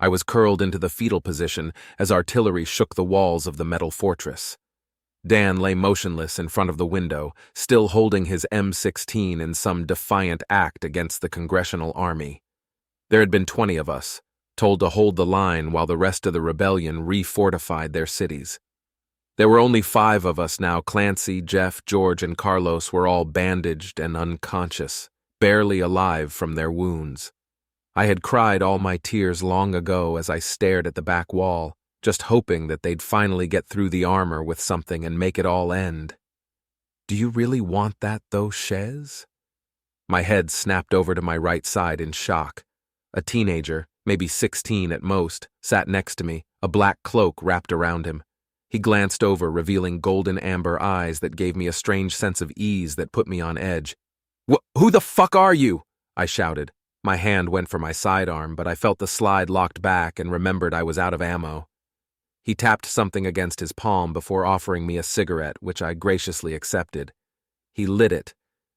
I was curled into the fetal position as artillery shook the walls of the metal fortress. Dan lay motionless in front of the window, still holding his M16 in some defiant act against the Congressional Army. There had been 20 of us, told to hold the line while the rest of the rebellion refortified their cities. There were only 5 of us now. Clancy, Jeff, George, and Carlos were all bandaged and unconscious, barely alive from their wounds. I had cried all my tears long ago as I stared at the back wall, just hoping that they'd finally get through the armor with something and make it all end. "Do you really want that, though, Shez?" My head snapped over to my right side in shock. A teenager, maybe 16 at most, sat next to me, a black cloak wrapped around him. He glanced over, revealing golden amber eyes that gave me a strange sense of ease that put me on edge. "Who the fuck are you?" I shouted. My hand went for my sidearm, but I felt the slide locked back and remembered I was out of ammo. He tapped something against his palm before offering me a cigarette, which I graciously accepted. He lit it,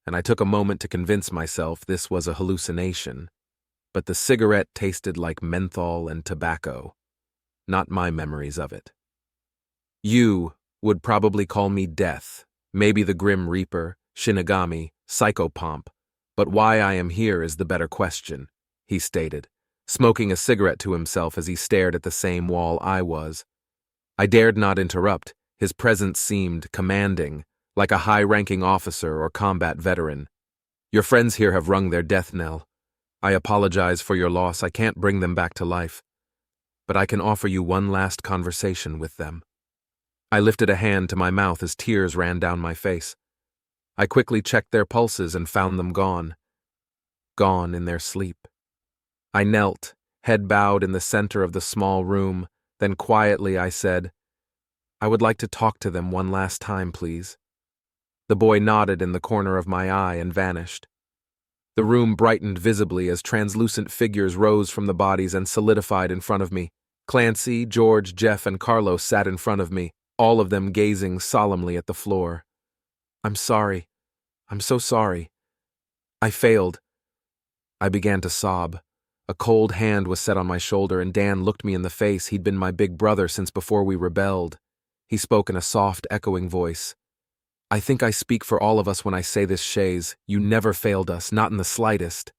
and I took a moment to convince myself this was a hallucination. But the cigarette tasted like menthol and tobacco. Not my memories of it. "You would probably call me Death, maybe the Grim Reaper, Shinigami, Psychopomp, but why I am here is the better question," he stated, smoking a cigarette to himself as he stared at the same wall I was. I dared not interrupt. His presence seemed commanding, like a high-ranking officer or combat veteran. "Your friends here have rung their death knell. I apologize for your loss. I can't bring them back to life. But I can offer you one last conversation with them." I lifted a hand to my mouth as tears ran down my face. I quickly checked their pulses and found them gone. Gone in their sleep. I knelt, head bowed in the center of the small room, then quietly I said, "I would like to talk to them one last time, please." The boy nodded in the corner of my eye and vanished. The room brightened visibly as translucent figures rose from the bodies and solidified in front of me. Clancy, George, Jeff, and Carlos sat in front of me, all of them gazing solemnly at the floor. "I'm sorry. I'm so sorry. I failed." I began to sob. A cold hand was set on my shoulder, and Dan looked me in the face. He'd been my big brother since before we rebelled. He spoke in a soft, echoing voice. "I think I speak for all of us when I say this, Shays. You never failed us, not in the slightest."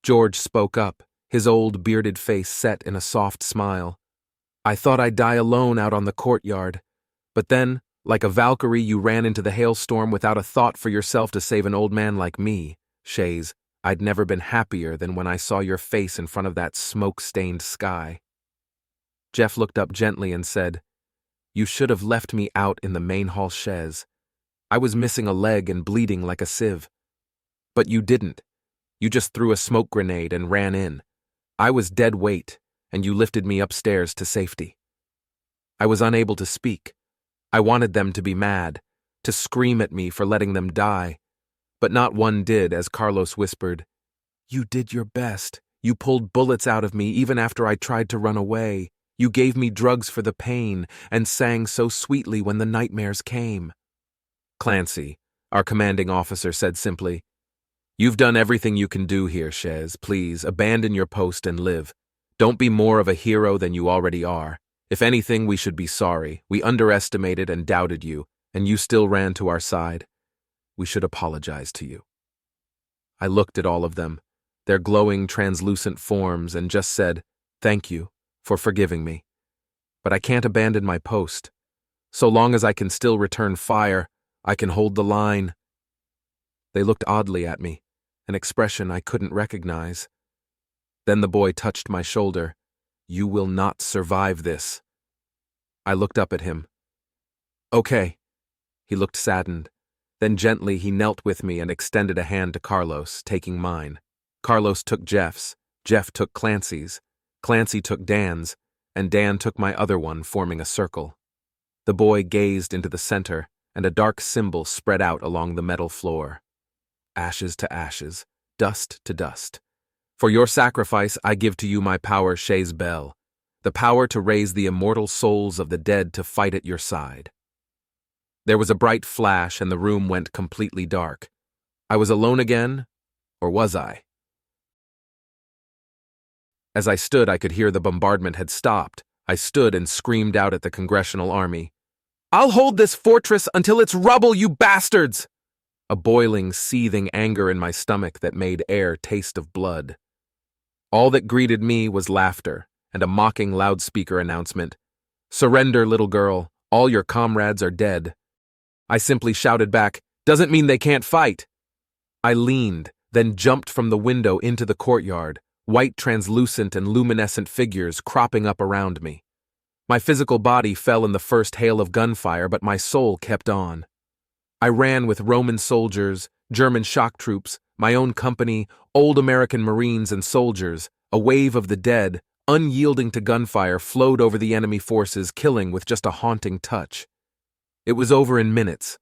George spoke up, his old bearded face set in a soft smile. "I thought I'd die alone out on the courtyard. But then, like a Valkyrie, you ran into the hailstorm without a thought for yourself to save an old man like me. Shays, I'd never been happier than when I saw your face in front of that smoke-stained sky." Jeff looked up gently and said, "You should have left me out in the main hall, Shez. I was missing a leg and bleeding like a sieve. But you didn't. You just threw a smoke grenade and ran in. I was dead weight, and you lifted me upstairs to safety." I was unable to speak. I wanted them to be mad, to scream at me for letting them die. But not one did, as Carlos whispered, "You did your best. You pulled bullets out of me even after I tried to run away. You gave me drugs for the pain and sang so sweetly when the nightmares came." Clancy, our commanding officer, said simply, "You've done everything you can do here, Shez. Please, abandon your post and live. Don't be more of a hero than you already are. If anything, we should be sorry. We underestimated and doubted you, and you still ran to our side. We should apologize to you." I looked at all of them, their glowing, translucent forms, and just said, "Thank you for forgiving me. But I can't abandon my post. So long as I can still return fire, I can hold the line." They looked oddly at me, an expression I couldn't recognize. Then the boy touched my shoulder. "You will not survive this." I looked up at him. "Okay." He looked saddened. Then gently he knelt with me and extended a hand to Carlos, taking mine. Carlos took Jeff's, Jeff took Clancy's, Clancy took Dan's, and Dan took my other one, forming a circle. The boy gazed into the center, and a dark symbol spread out along the metal floor. "Ashes to ashes, dust to dust. For your sacrifice, I give to you my power, Shays Bell, the power to raise the immortal souls of the dead to fight at your side." There was a bright flash and the room went completely dark. I was alone again, or was I? As I stood, I could hear the bombardment had stopped. I stood and screamed out at the Congressional Army, "I'll hold this fortress until it's rubble, you bastards!" A boiling, seething anger in my stomach that made air taste of blood. All that greeted me was laughter and a mocking loudspeaker announcement, "Surrender, little girl. All your comrades are dead." I simply shouted back, "Doesn't mean they can't fight." I leaned, then jumped from the window into the courtyard, white translucent and luminescent figures cropping up around me. My physical body fell in the first hail of gunfire, but my soul kept on. I ran with Roman soldiers, German shock troops, my own company, old American Marines and soldiers. A wave of the dead, unyielding to gunfire, flowed over the enemy forces, killing with just a haunting touch. It was over in minutes.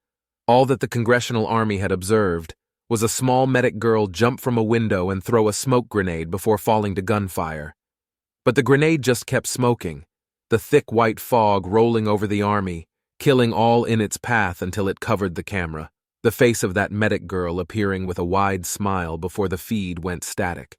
All that the Congressional Army had observed was a small medic girl jump from a window and throw a smoke grenade before falling to gunfire. But the grenade just kept smoking, the thick white fog rolling over the army, killing all in its path until it covered the camera, the face of that medic girl appearing with a wide smile before the feed went static.